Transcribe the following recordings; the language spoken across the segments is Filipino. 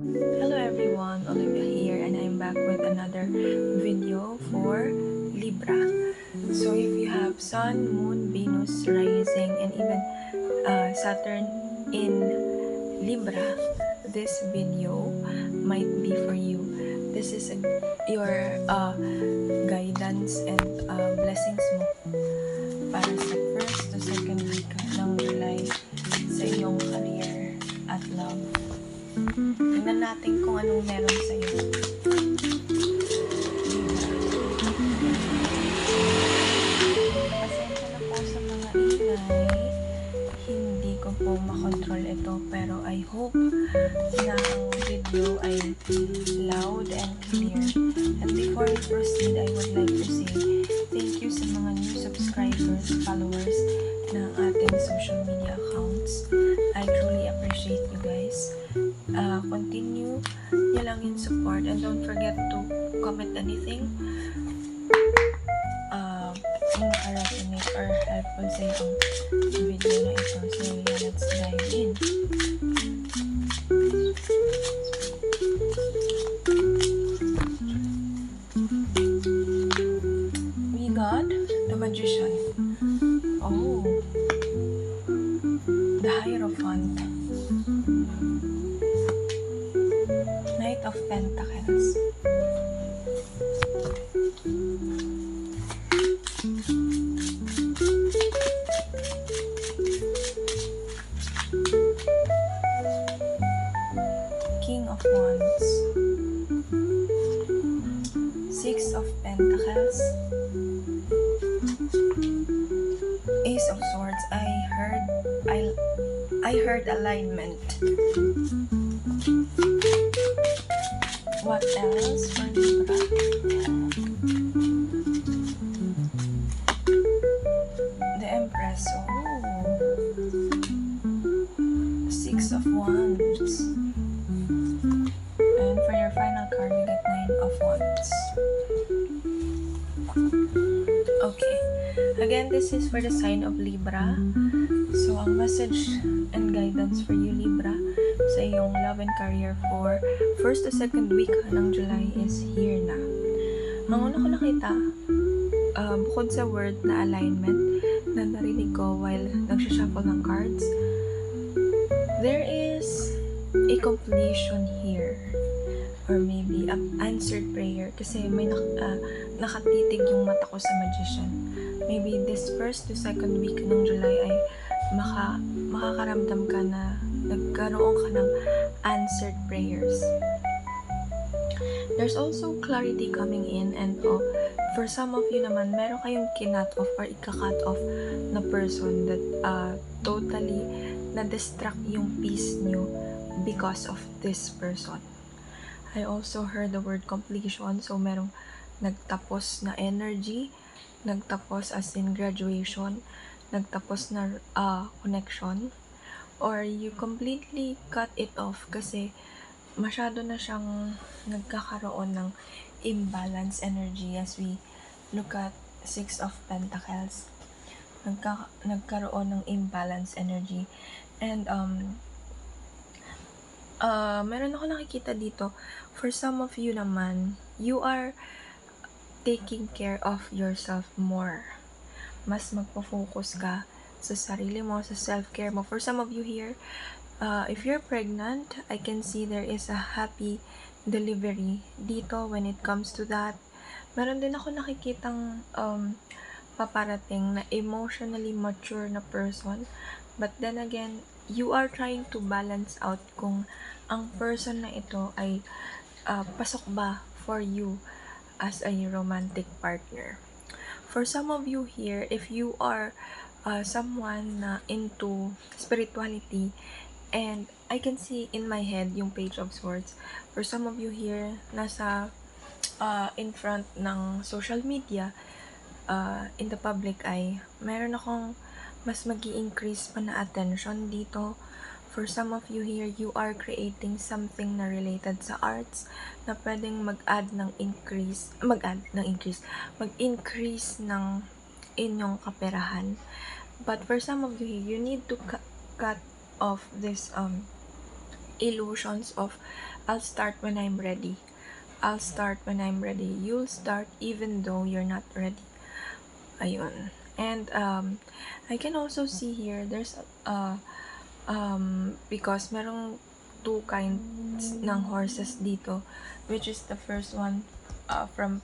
Hello everyone, Olivia here and I'm back with another video for Libra. So if you have Sun, Moon, Venus, Rising, and even Saturn in Libra, this video might be for you. This is your guidance and blessings mo para sa first to second week ng July sa iyong career at love. Tingnan natin kung anong meron sa iyo. Pasensya na po sa mga ingay. Hindi ko po makontrol ito, pero I hope na ang video ay loud and clear. And before we proceed, I would like to say thank you sa mga new subscribers, followers ng ating social media accounts. I truly appreciate you guys. Continue nyo lang yung support and don't forget to comment anything kung maka-resonate or helpful sa yung video na ito. So yeah, let's dive in. We got the Magician. Oh, the Hierophant, Knight of Pentacles, King of Wands, Six of Pentacles, Ace of Swords. I heard alignment. What else for Libra? The Empress. Oh, Six of Wands. And for your final card, we get Nine of Wands. Okay. Again, this is for the sign of Libra. So, ang message and guidance for you, Libra, sa iyong love and career for first to second week ng July is here na. Ang una ko nakita, bukod sa word na alignment na narinig ko while nagsha-shuffle ng cards, there is a completion here. Or maybe an answered prayer kasi may nakatitig yung mata ko sa Magician. Maybe this first to second week ng July ay makakaramdam ka na nagkaroon ka ng answered prayers. There's also clarity coming in and for some of you naman, meron kayong kinut off or ika-cut off na person that totally na-distract yung peace nyo because of this person. I also heard the word completion. So, merong nagtapos na energy, nagtapos as in graduation, nagtapos na connection, or you completely cut it off kasi masyado na siyang nagkakaroon ng imbalance energy as we look at Six of Pentacles. Nagkaroon ng imbalance energy. And, meron ako nakikita dito. For some of you naman, you are taking care of yourself more. Mas magpo-focus ka sa sarili mo, sa self-care mo. For some of you here, if you're pregnant, I can see there is a happy delivery dito when it comes to that. Meron din ako nakikitang paparating na emotionally mature na person. But then again, you are trying to balance out kung ang person na ito ay pasok ba for you as a romantic partner. For some of you here, if you are someone na into spirituality, and I can see in my head yung Page of Swords. For some of you here, nasa in front ng social media, in the public eye, meron akong mas magi-increase pa na attention dito. For some of you here, you are creating something na related sa arts na pwedeng mag-increase ng inyong kaperahan. But for some of you here, you need to cut off this illusions of I'll start when I'm ready. I'll start when I'm ready. You'll start even though you're not ready. Ayun. And I can also see here there's because merong two kinds ng horses dito, which is the first one from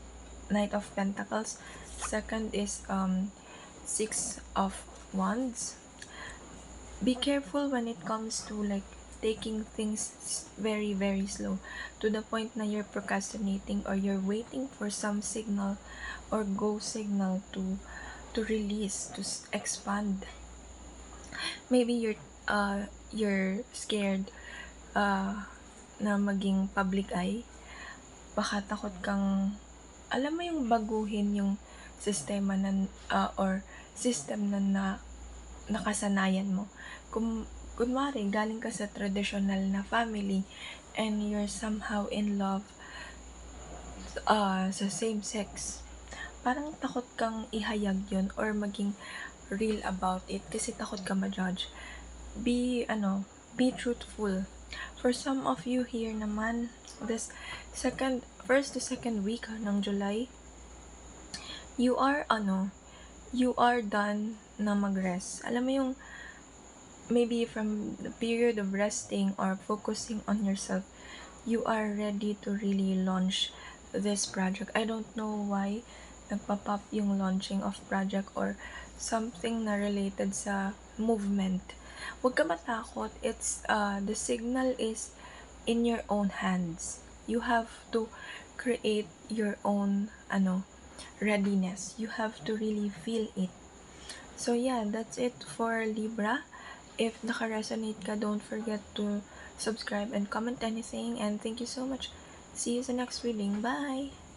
Knight of Pentacles. Second is Six of Wands. Be careful when it comes to like taking things very very slow to the point na you're procrastinating or you're waiting for some signal or go signal to release, to expand. Maybe you're scared na maging public eye. Baka takot kang, alam mo yung baguhin yung sistema na or system na nakasanayan mo. Kunwari, galing ka sa traditional na family and you're somehow in love sa same sex, parang takot kang ihayag yun or maging real about it kasi takot ka ma-judge. Be truthful. For some of you here naman, this first to second week ng July, you are done na mag-rest. Alam mo yung maybe from the period of resting or focusing on yourself, you are ready to really launch this project. I don't know why nagpa-pop yung launching of project or something na related sa movement. Huwag ka matakot. It's the signal is in your own hands. You have to create your own readiness. You have to really feel it. So yeah, that's it for Libra. If naka-resonate ka, don't forget to subscribe and comment anything. And thank you so much. See you sa next reading. Bye!